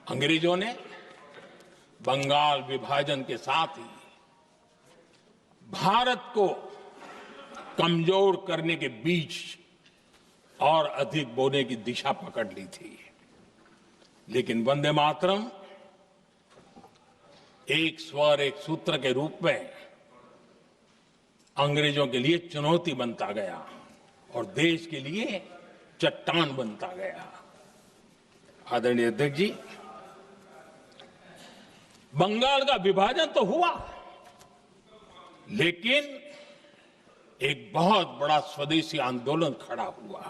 अंग्रेजों ने बंगाल विभाजन के साथ ही भारत को कमजोर करने के बीच और अधिक बोने की दिशा पकड़ ली थी। लेकिन वंदे मातरम एक स्वर एक सूत्र के रूप में अंग्रेजों के लिए चुनौती बनता गया और देश के लिए चट्टान बनता गया। आदरणीय अध्यक्ष जी, बंगाल का विभाजन तो हुआ, लेकिन एक बहुत बड़ा स्वदेशी आंदोलन खड़ा हुआ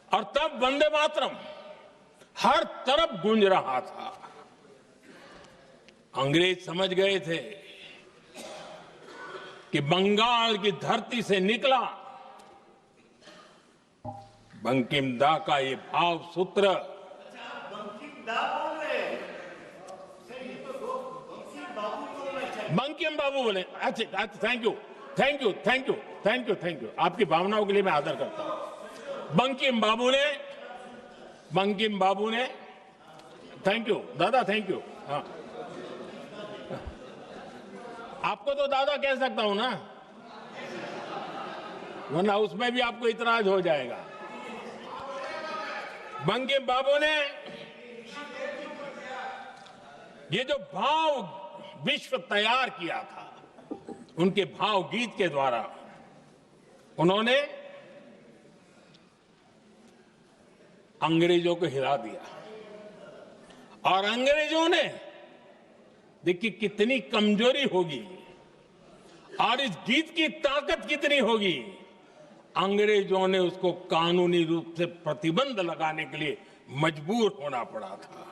और तब वंदे मातरम हर तरफ गूंज रहा था। अंग्रेज समझ गए थे कि बंगाल की धरती से निकला बंकिम दा का ये भाव सूत्र बंकिम बाबू बोले। अच्छा, thank you thank you thank you thank you thank you आपकी भावनाओं के लिए मैं आदर करता हूं। बंकिम बाबू ने थैंक यू दादा, थैंक यू। हाँ, आपको तो दादा कह सकता हूं ना, वरना उसमें भी आपको इतराज हो जाएगा। बंकिम बाबू ने ये जो भाव विश्व तैयार किया था, उनके भाव गीत के द्वारा उन्होंने अंग्रेजों को हिला दिया और अंग्रेजों ने देखिए कितनी कमजोरी होगी और इस गीत की ताकत कितनी होगी। अंग्रेजों ने उसको कानूनी रूप से प्रतिबंध लगाने के लिए मजबूर होना पड़ा था।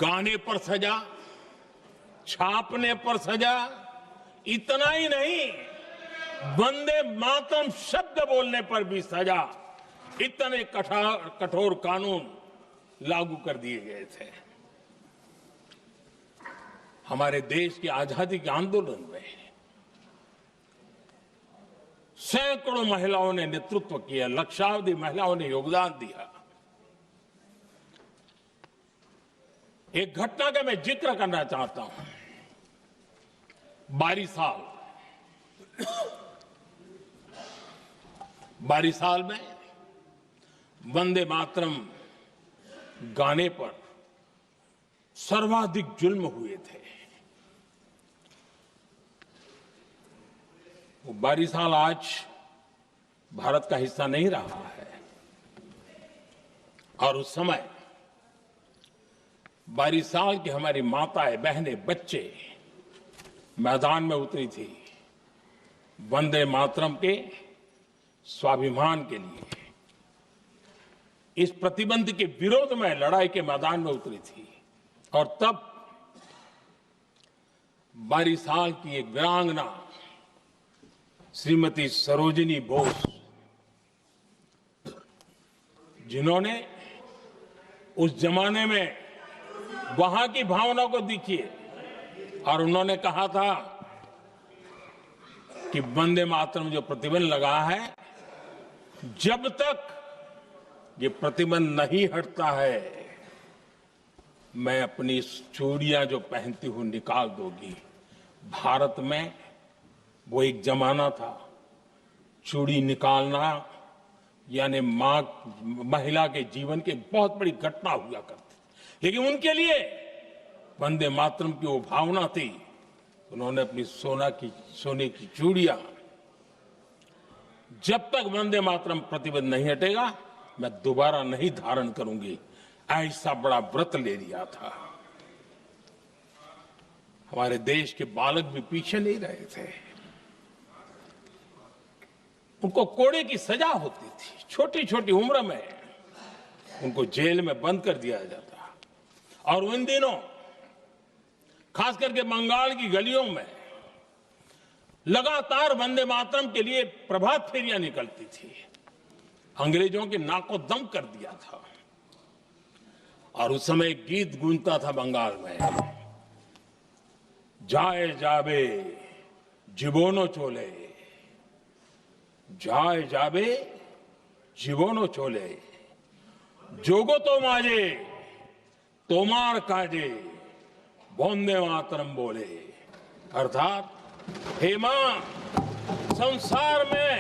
गाने पर सजा, छापने पर सजा, इतना ही नहीं, वंदे मातरम शब्द बोलने पर भी सजा। इतने कठोर कानून लागू कर दिए गए थे। हमारे देश की आजादी के आंदोलन में सैकड़ों महिलाओं ने नेतृत्व किया, लक्षावधि महिलाओं ने योगदान दिया। एक घटना का मैं जिक्र करना चाहता हूं। 22 साल में वंदे मातरम गाने पर सर्वाधिक जुल्म हुए थे। वो 22 साल आज भारत का हिस्सा नहीं रहा है और उस समय 22 साल की हमारी माताएं, बहनें, बच्चे मैदान में उतरी थी वंदे मातरम के स्वाभिमान के लिए। इस प्रतिबंध के विरोध में लड़ाई के मैदान में उतरी थी और तब 22 साल की एक वीरांगना श्रीमती सरोजिनी बोस, जिन्होंने उस जमाने में वहां की भावना को देखिए और उन्होंने कहा था कि वंदे मातरम जो प्रतिबंध लगा है, जब तक ये प्रतिबंध नहीं हटता है, मैं अपनी चूड़ियां जो पहनती हूं निकाल दूंगी। भारत में वो एक जमाना था, चूड़ी निकालना यानी महिला के जीवन की बहुत बड़ी घटना हुआ करती, लेकिन उनके लिए वंदे मातरम की वो भावना थी। उन्होंने अपनी सोने की चूड़ियां, जब तक वंदे मातरम प्रतिबंध नहीं हटेगा मैं दोबारा नहीं धारण करूंगी, ऐसा बड़ा व्रत ले लिया था। हमारे देश के बालक भी पीछे नहीं रहे थे। उनको कोड़े की सजा होती थी, छोटी छोटी उम्र में उनको जेल में बंद कर दिया जाता। और उन दिनों खास करके बंगाल की गलियों में लगातार वंदे मातरम के लिए प्रभात फेरियां निकलती थी। अंग्रेजों के नाक को दम कर दिया था। और उस समय एक गीत गूंजता था बंगाल में, जाए जाबे जीवोनो चोले, जाए जाबे जीवोनो चोले, जोगो तो माजे तोमार काजे वंदे मातरम बोले, अर्थात हे मां, संसार में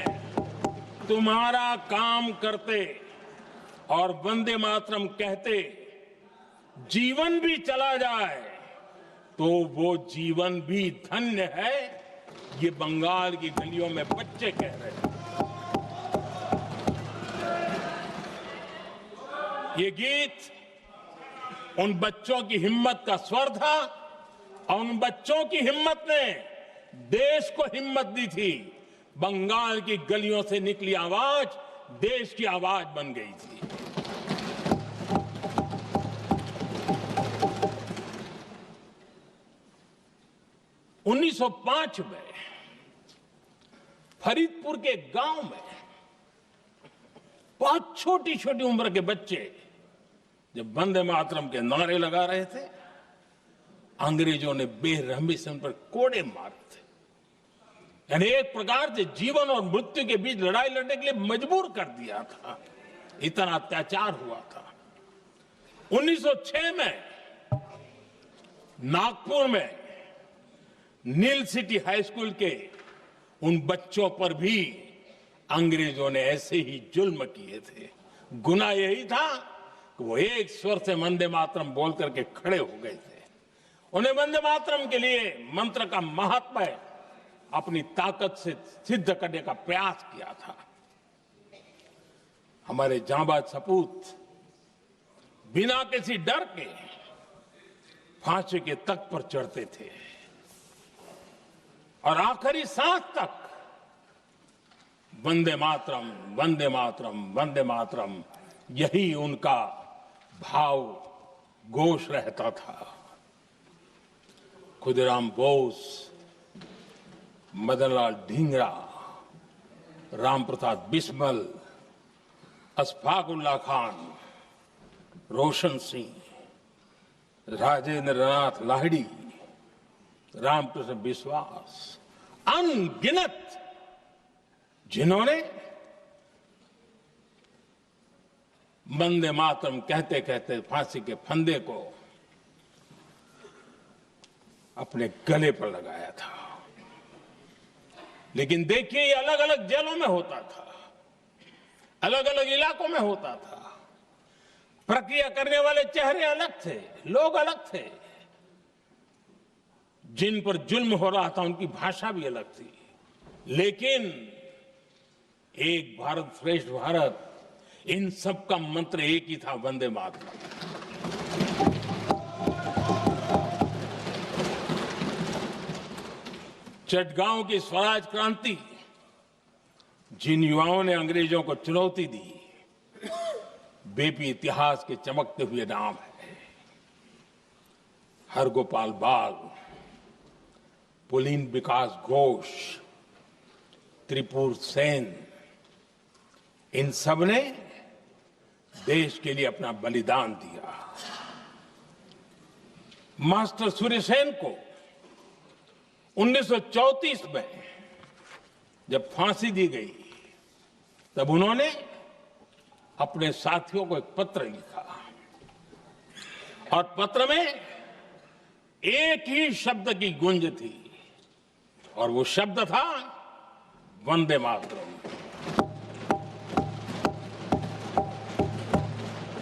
तुम्हारा काम करते और वंदे मातरम कहते जीवन भी चला जाए तो वो जीवन भी धन्य है। ये बंगाल की गलियों में बच्चे कह रहे हैं। ये गीत उन बच्चों की हिम्मत का स्वर था और उन बच्चों की हिम्मत ने देश को हिम्मत दी थी। बंगाल की गलियों से निकली आवाज देश की आवाज बन गई थी। उन्नीस 1905 में फरीदपुर के गांव में बहुत छोटी छोटी उम्र के बच्चे जब वंदे मातरम के नारे लगा रहे थे, अंग्रेजों ने बेरहमी से उन पर कोड़े मारे थे। यानी एक प्रकार से जीवन और मृत्यु के बीच लड़ाई लड़ने के लिए मजबूर कर दिया था। इतना अत्याचार हुआ था। 1906 में नागपुर में नील सिटी हाई स्कूल के उन बच्चों पर भी अंग्रेजों ने ऐसे ही जुल्म किए थे। गुनाह यही था कि वो एक स्वर से वंदे मातरम बोल करके खड़े हो गए थे। उन्हें वंदे मातरम के लिए मंत्र का महात्म्य अपनी ताकत से सिद्ध करने का प्रयास किया था। हमारे जांबाज सपूत बिना किसी डर के फांसी के तख्त पर चढ़ते थे और आखिरी सांस तक वंदे मातरम, वंदे मातरम, वंदे मातरम, यही उनका भाव घोष रहता था। खुदीराम बोस, मदनलाल ढींगरा, राम प्रसाद बिस्मल, अशफाकुल्ला खान, रोशन सिंह, राजेंद्र नाथ लाहिड़ी, रामकृष्ण विश्वास, अनगिनत जिन्होंने वंदे मातरम कहते कहते फांसी के फंदे को अपने गले पर लगाया था। लेकिन देखिए, ये अलग अलग जेलों में होता था, अलग अलग इलाकों में होता था। प्रक्रिया करने वाले चेहरे अलग थे, लोग अलग थे। जिन पर जुल्म हो रहा था उनकी भाषा भी अलग थी। लेकिन एक भारत श्रेष्ठ भारत, इन सब का मंत्र एक ही था, वंदे मातरम। चटगांव की स्वराज क्रांति, जिन युवाओं ने अंग्रेजों को चुनौती दी, वे भी इतिहास के चमकते हुए नाम है। हरगोपाल बाग, पुलिन विकास घोष, त्रिपुर सेन, इन सब ने देश के लिए अपना बलिदान दिया। मास्टर सूर्यसेन को 1934 में जब फांसी दी गई, तब उन्होंने अपने साथियों को एक पत्र लिखा और पत्र में एक ही शब्द की गूंज थी और वो शब्द था वंदे मातरम।